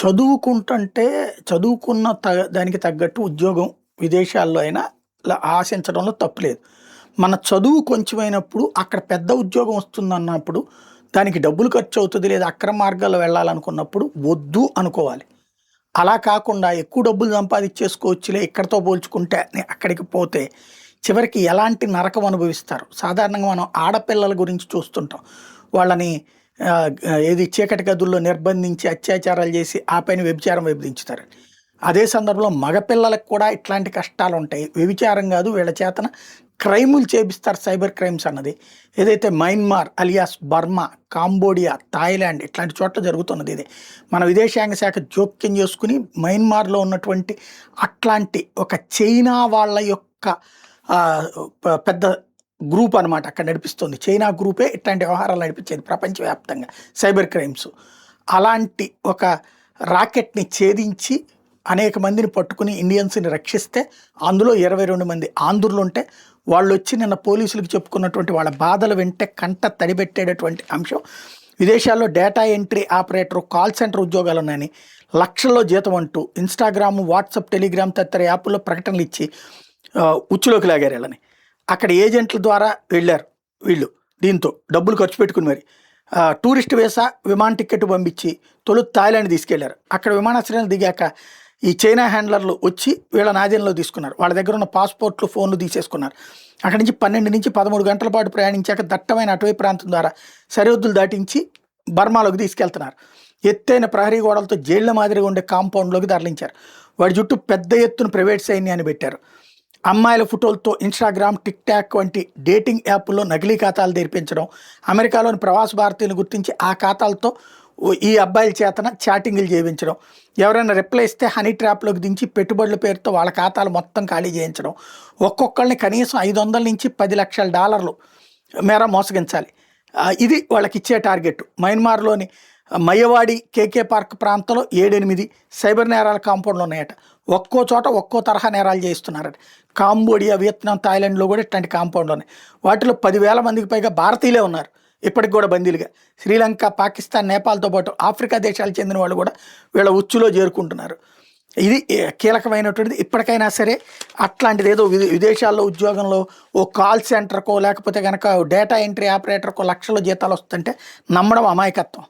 చదువుకుంటుంటే చదువుకున్న దానికి తగ్గట్టు ఉద్యోగం విదేశాల్లో అయినా ఆశించడంలో తప్పులేదు. మన చదువు కొంచెమైనప్పుడు అక్కడ పెద్ద ఉద్యోగం వస్తుందన్నప్పుడు దానికి డబ్బులు ఖర్చు అవుతుంది లేదా అక్రమ మార్గాల్లో వెళ్ళాలనుకున్నప్పుడు వద్దు అనుకోవాలి. అలా కాకుండా ఎక్కువ డబ్బులు సంపాదించేసుకోవచ్చులే ఇక్కడితో పోల్చుకుంటే అని అక్కడికి పోతే చివరికి ఎలాంటి నరకం అనుభవిస్తారు. సాధారణంగా మనం ఆడపిల్లల గురించి చూస్తుంటాం. వాళ్ళని ఏది చీకటి గదుల్లో నిర్బంధించి అత్యాచారాలు చేసి ఆ పైన వ్యభిచారం విధించుతారు. అదే సందర్భంలో మగపిల్లలకు కూడా ఇట్లాంటి కష్టాలు ఉంటాయి. వ్యభిచారం కాదు వీళ్ళ చేతన క్రైములు చేపిస్తారు. సైబర్ క్రైమ్స్ అన్నది ఏదైతే Myanmar alias Burma, Cambodia, Thailand ఇట్లాంటి చోట్ల జరుగుతున్నది. ఇది మన విదేశాంగ శాఖ జోక్యం చేసుకుని మయన్మార్లో ఉన్నటువంటి అట్లాంటి ఒక చైనా వాళ్ళ యొక్క పెద్ద గ్రూప్ అనమాట అక్కడ నడిపిస్తుంది. చైనా గ్రూపే ఇట్లాంటి వ్యవహారాలు నడిపించేది ప్రపంచవ్యాప్తంగా సైబర్ క్రైమ్స్. అలాంటి ఒక రాకెట్ని ఛేదించి అనేక మందిని పట్టుకుని ఇండియన్స్ని రక్షిస్తే అందులో 22 మంది ఆంధ్రులు ఉంటే వాళ్ళు వచ్చి నిన్న పోలీసులకు చెప్పుకున్నటువంటి వాళ్ళ బాధలు వింటే కంట తడిపెట్టేటటువంటి అంశం. విదేశాల్లో data entry operator, call centre ఉద్యోగాలు ఉన్నాయని లక్షల్లో జీతం అంటూ ఇన్స్టాగ్రామ్, వాట్సాప్, టెలిగ్రామ్ తదితర యాప్ల్లో ప్రకటనలు ఇచ్చి ఉచ్చులోకి లాగారు వీళ్ళని. అక్కడ ఏజెంట్ల ద్వారా వెళ్ళారు వీళ్ళు. దీంతో డబ్బులు ఖర్చు పెట్టుకుని మరి టూరిస్ట్ వీసా, విమాన టికెట్ పంపించి తొలుత థాయిలాండ్ తీసుకెళ్లారు. అక్కడ విమానాశ్రయాలు దిగాక ఈ చైనా హ్యాండ్లర్లు వచ్చి వీళ్ళ నాదీనంలో తీసుకున్నారు. వాళ్ళ దగ్గర ఉన్న పాస్పోర్ట్లు, ఫోన్లు తీసేసుకున్నారు. అక్కడి నుంచి 12 నుంచి 13 గంటల పాటు ప్రయాణించాక దట్టమైన అటవీ ప్రాంతం ద్వారా సరిహద్దులు దాటించి బర్మాలోకి తీసుకెళ్తున్నారు. ఎత్తైన ప్రహరీ గోడలతో జైళ్ల మాదిరిగా ఉండే కాంపౌండ్లోకి తరలించారు. వాడి చుట్టూ పెద్ద ఎత్తున ప్రైవేట్ సైన్యాన్ని పెట్టారు. అమ్మాయిల ఫోటోలతో ఇన్స్టాగ్రామ్, టిక్ టాక్ వంటి డేటింగ్ యాప్ల్లో నకిలీ ఖాతాలు తెరిపించడం, అమెరికాలోని ప్రవాస భారతీయులను గుర్తించి ఆ ఖాతాలతో ఈ అబ్బాయిల చేతన చాటింగ్లు చేయించడం, ఎవరైనా రిప్లై ఇస్తే హనీ ట్రాప్లోకి దించి పెట్టుబడుల పేరుతో వాళ్ళ ఖాతాలు మొత్తం ఖాళీ చేయించడం, ఒక్కొక్కరిని కనీసం $500 నుంచి $10 లక్షల మేర మోసగించాలి. ఇది వాళ్ళకి ఇచ్చే టార్గెట్. మయన్మార్లోని మయ్యవాడి, కేకే పార్క్ ప్రాంతంలో 7-8 సైబర్ నేరాల కాంపౌండ్లు ఉన్నాయట. ఒక్కో చోట ఒక్కో తరహా నేరాలు చేస్తున్నారట. కాంబోడియా, వియత్నాం, థాయిలాండ్లో కూడా ఇట్లాంటి కాంపౌండ్లు ఉన్నాయి. వాటిలో 10,000 మందికి పైగా భారతీయులే ఉన్నారు ఇప్పటికి కూడా బందీలుగా. శ్రీలంక, పాకిస్తాన్, నేపాల్తో పాటు ఆఫ్రికా దేశాలకు చెందిన వాళ్ళు కూడా వీళ్ళ ఉచ్చులో చేరుకుంటున్నారు. ఇది కీలకమైనటువంటిది. ఇప్పటికైనా సరే అట్లాంటిది ఏదో విదేశాల్లో ఉద్యోగంలో ఓ కాల్ సెంటర్కో లేకపోతే కనుక డేటా ఎంట్రీ ఆపరేటర్కో లక్షల జీతాలు వస్తుంటే నమ్మడం అమాయకత్వం.